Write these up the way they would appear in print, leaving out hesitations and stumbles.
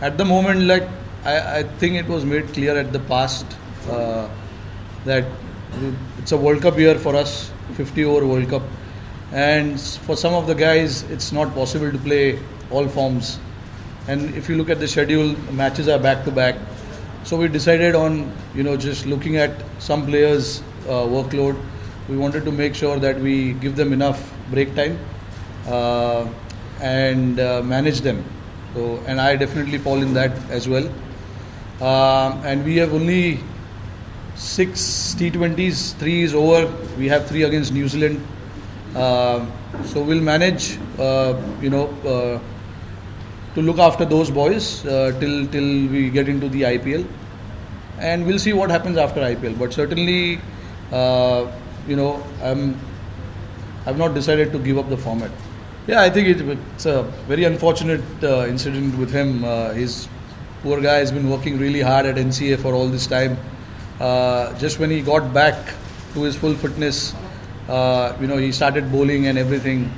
At the moment, I think it was made clear at the past uh, that it's a World Cup year for us, 50 over World Cup, and for some of the guys, it's not possible to play all forms. And if you look at the schedule, matches are back to back. So we decided on just looking at some players' workload. We wanted to make sure that we give them enough break time and manage them. So, and I definitely fall in that as well. And we have only 6 T20s, 3 is over. We have 3 against New Zealand. So we'll manage, to look after those boys till we get into the IPL, and we'll see what happens after IPL. But certainly, I've not decided to give up the format. Yeah, I think it's a very unfortunate incident with him. His poor guy has been working really hard at NCA for all this time. Just when he got back to his full fitness, he started bowling and everything.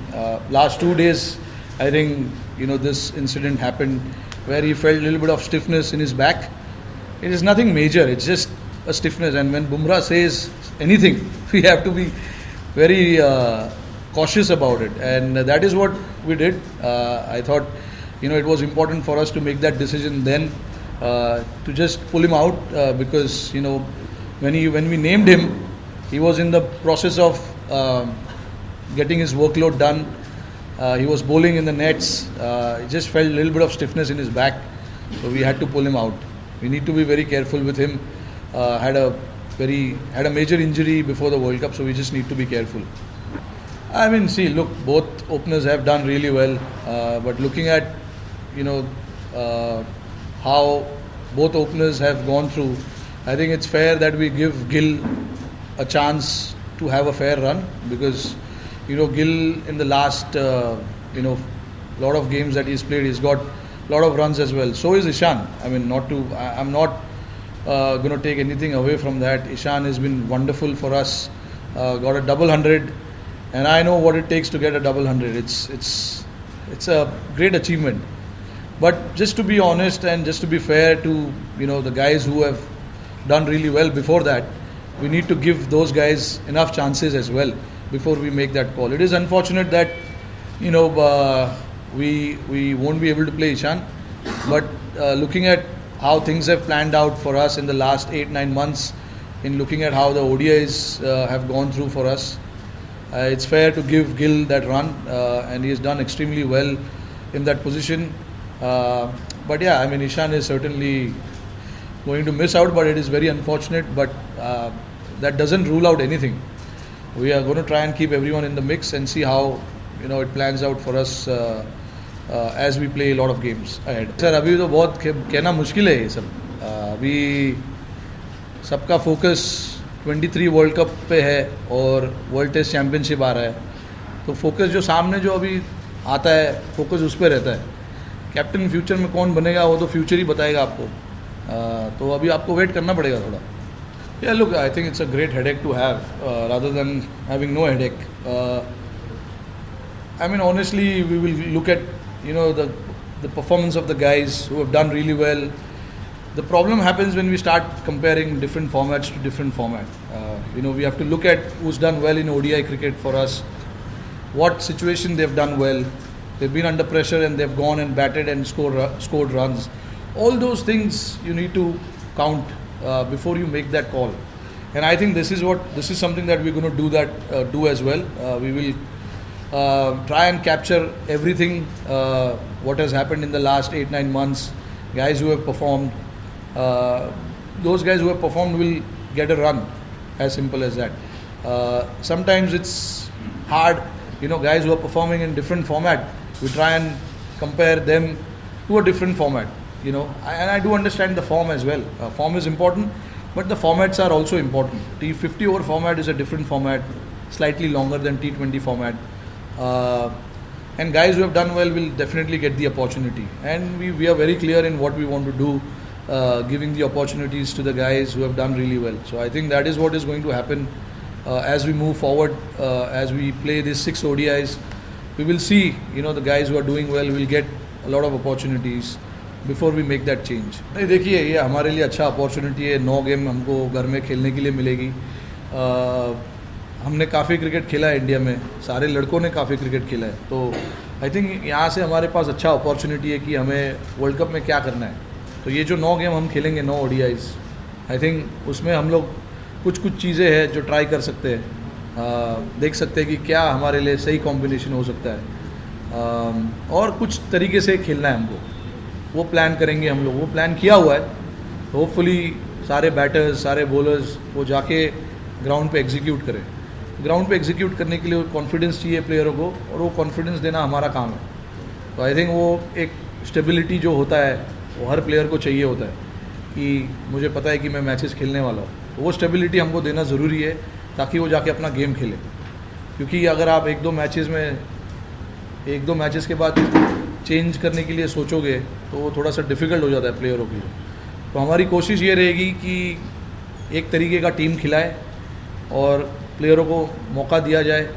Last 2 days, I think, this incident happened where he felt a little bit of stiffness in his back. It is nothing major, it's just a stiffness. And when Bumrah says anything, we have to be very cautious about it. And that is what we did. I thought, it was important for us to make that decision then, to just pull him out because, when we named him, he was in the process of getting his workload done. He was bowling in the nets. He just felt a little bit of stiffness in his back, so we had to pull him out. We need to be very careful with him. Had a major injury before the World Cup, so we just need to be careful. I mean, see, look, both openers have done really well, but looking at how both openers have gone through, I think it's fair that we give Gill a chance to have a fair run, because Gill in the last lot of games that he's played, he's got a lot of runs as well. So is Ishan. I mean, I'm not going to take anything away from that. Ishan has been wonderful for us. Got a double 100, and I know what it takes to get a double 100. It's a great achievement. But just to be honest and just to be fair to the guys who have done really well before that, we need to give those guys enough chances as well before we make that call. It is unfortunate that we won't be able to play Ishan, but looking at how things have planned out for us in the last 8-9 months, in looking at how the ODIs have gone through for us, it's fair to give Gill that run, and he has done extremely well in that position. But yeah, I mean, Ishan is certainly going to miss out, but it is very unfortunate. But that doesn't rule out anything. We are going to try and keep everyone in the mix and see how it plans out for us as we play a lot of games ahead. Sir, अभी तो बहुत कहना मुश्किल है ये सब. अभी सबका फोकस 23 वर्ल्ड कप पे है और वर्ल्ड टेस्ट चैम्पियनशिप आ रहा है, तो फोकस जो सामने जो अभी आता है, फोकस उस पर रहता है. कैप्टन फ्यूचर में कौन बनेगा वो तो फ्यूचर ही बताएगा आपको. तो अभी आपको वेट करना पड़ेगा थोड़ा. Yeah, look, I think it's a great headache to have rather than having no headache. I mean, honestly, we will look at the performance of the guys who have done really well. The problem happens when we start comparing different formats to different format. We have to look at who's done well in ODI cricket for us, what situation they've done well. They've been under pressure and they've gone and batted and scored runs. All those things you need to count before you make that call. And I think this is something that we're going to do as well. We will try and capture everything what has happened in the last 8-9 months. Guys who have performed, those guys who have performed will get a run, as simple as that. Sometimes it's hard, guys who are performing in different format, we try and compare them to a different format. And I do understand the form as well. Form is important, but the formats are also important. T50 over format is a different format, slightly longer than T20 format. And guys who have done well will definitely get the opportunity. And we are very clear in what we want to do, giving the opportunities to the guys who have done really well. So I think that is what is going to happen as we move forward, as we play these 6 ODIs. We will see, the guys who are doing well will get a lot of opportunities. Before we make that change. नहीं देखिए, ये हमारे लिए अच्छा opportunity है, 9 game हमको घर में खेलने के लिए मिलेगी। हमने काफ़ी क्रिकेट खेला है इंडिया में, सारे लड़कों ने काफ़ी क्रिकेट खेला है, तो आई थिंक यहाँ से हमारे पास अच्छा अपॉर्चुनिटी है कि हमें वर्ल्ड कप में क्या करना है। तो ये जो 9 गेम हम खेलेंगे, 9 ODIs, आई थिंक उसमें हम लोग कुछ चीज़ें हैं जो ट्राई कर सकते हैं, देख सकते हैं कि क्या हमारे लिए सही कॉम्बिनेशन हो सकता है, और कुछ तरीके से खेलना है हमको, वो प्लान करेंगे हम लोग। वो प्लान किया हुआ है, होपफुली सारे बैटर्स, सारे बॉलर्स वो जाके ग्राउंड पे एग्जीक्यूट करें। ग्राउंड पे एग्जीक्यूट करने के लिए कॉन्फिडेंस चाहिए प्लेयरों को, और वो कॉन्फिडेंस देना हमारा काम है। तो आई थिंक वो एक स्टेबिलिटी जो होता है वो हर प्लेयर को चाहिए होता है कि मुझे पता है कि मैं मैचेस खेलने वाला हूँ, तो वो स्टेबिलिटी हमको देना ज़रूरी है ताकि वो जाके अपना गेम खेले। क्योंकि अगर आप एक दो मैचेस के बाद चेंज करने के लिए सोचोगे तो वो थोड़ा सा डिफ़िकल्ट हो जाता है प्लेयरों की। तो हमारी कोशिश ये रहेगी कि एक तरीके का टीम खिलाए और प्लेयरों को मौका दिया जाए,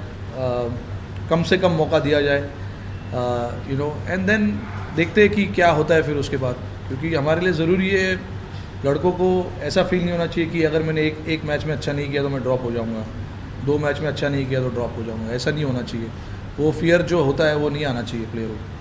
कम से कम मौका दिया जाए, एंड देन देखते हैं कि क्या होता है फिर उसके बाद। क्योंकि हमारे लिए ज़रूरी है, लड़कों को ऐसा फील नहीं होना चाहिए कि अगर मैंने एक मैच में अच्छा नहीं किया तो मैं ड्रॉप हो जाऊंगा, 2 मैच में अच्छा नहीं किया तो ड्रॉप हो जाऊंगा, ऐसा नहीं होना चाहिए। वो फियर जो होता है वो नहीं आना चाहिए प्लेयरों को।